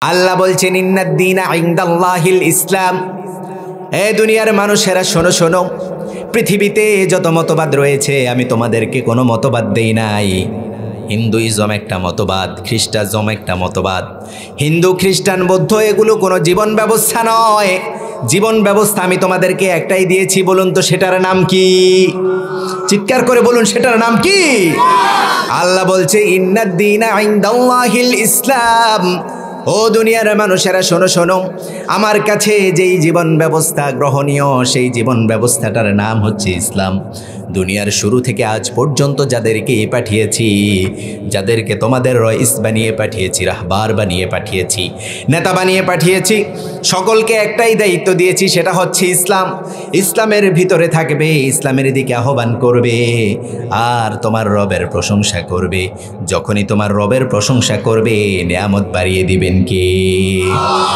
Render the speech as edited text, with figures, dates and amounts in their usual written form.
আল্লাহ বলছেন ইন্নাদ-দীনা ইনদাল্লাহিল ইসলাম। এ দুনিয়ার মানুষেরা শোনো শোনো, পৃথিবীতে যত মতবাদ রয়েছে আমি তোমাদেরকে কোনো মতবাদ দেই নাই। হিন্দুইজম একটা মতবাদ, খ্রিস্টানিজম একটা মতবাদ। হিন্দু, খ্রিস্টান, বৌদ্ধ এগুলো কোনো জীবন ব্যবস্থা নয়। জীবন ব্যবস্থা আমি তোমাদেরকে একটাই দিয়েছি, বলুন তো সেটার নাম কি? চিৎকার করে বলুন, সেটার নাম কি? আল্লাহ বলছে ইন্নাদ-দীনা ইনদাল্লাহিল ইসলাম। ও দুনিয়ার মানুষেরা শোনো শোনো, আমার কাছে যেই জীবন ব্যবস্থা গ্রহণীয় সেই জীবন ব্যবস্থাটার নাম হচ্ছে ইসলাম। দুনিয়ার শুরু থেকে আজ পর্যন্ত যাদেরকে পাঠিয়েছি, যাদেরকে তোমাদের রইস বানিয়ে পাঠিয়েছি, রাহবার বানিয়ে পাঠিয়েছি, নেতা বানিয়ে পাঠিয়েছি, সকলকে একটাই দায়িত্ব দিয়েছি, সেটা হচ্ছে ইসলাম। ইসলামের ভিতরে থাকবে, ইসলামের দিকে আহ্বান করবে, আর তোমার রবের প্রশংসা করবে। যখনই তোমার রবের প্রশংসা করবে, নিয়ামত বাড়িয়ে দিবেন কে?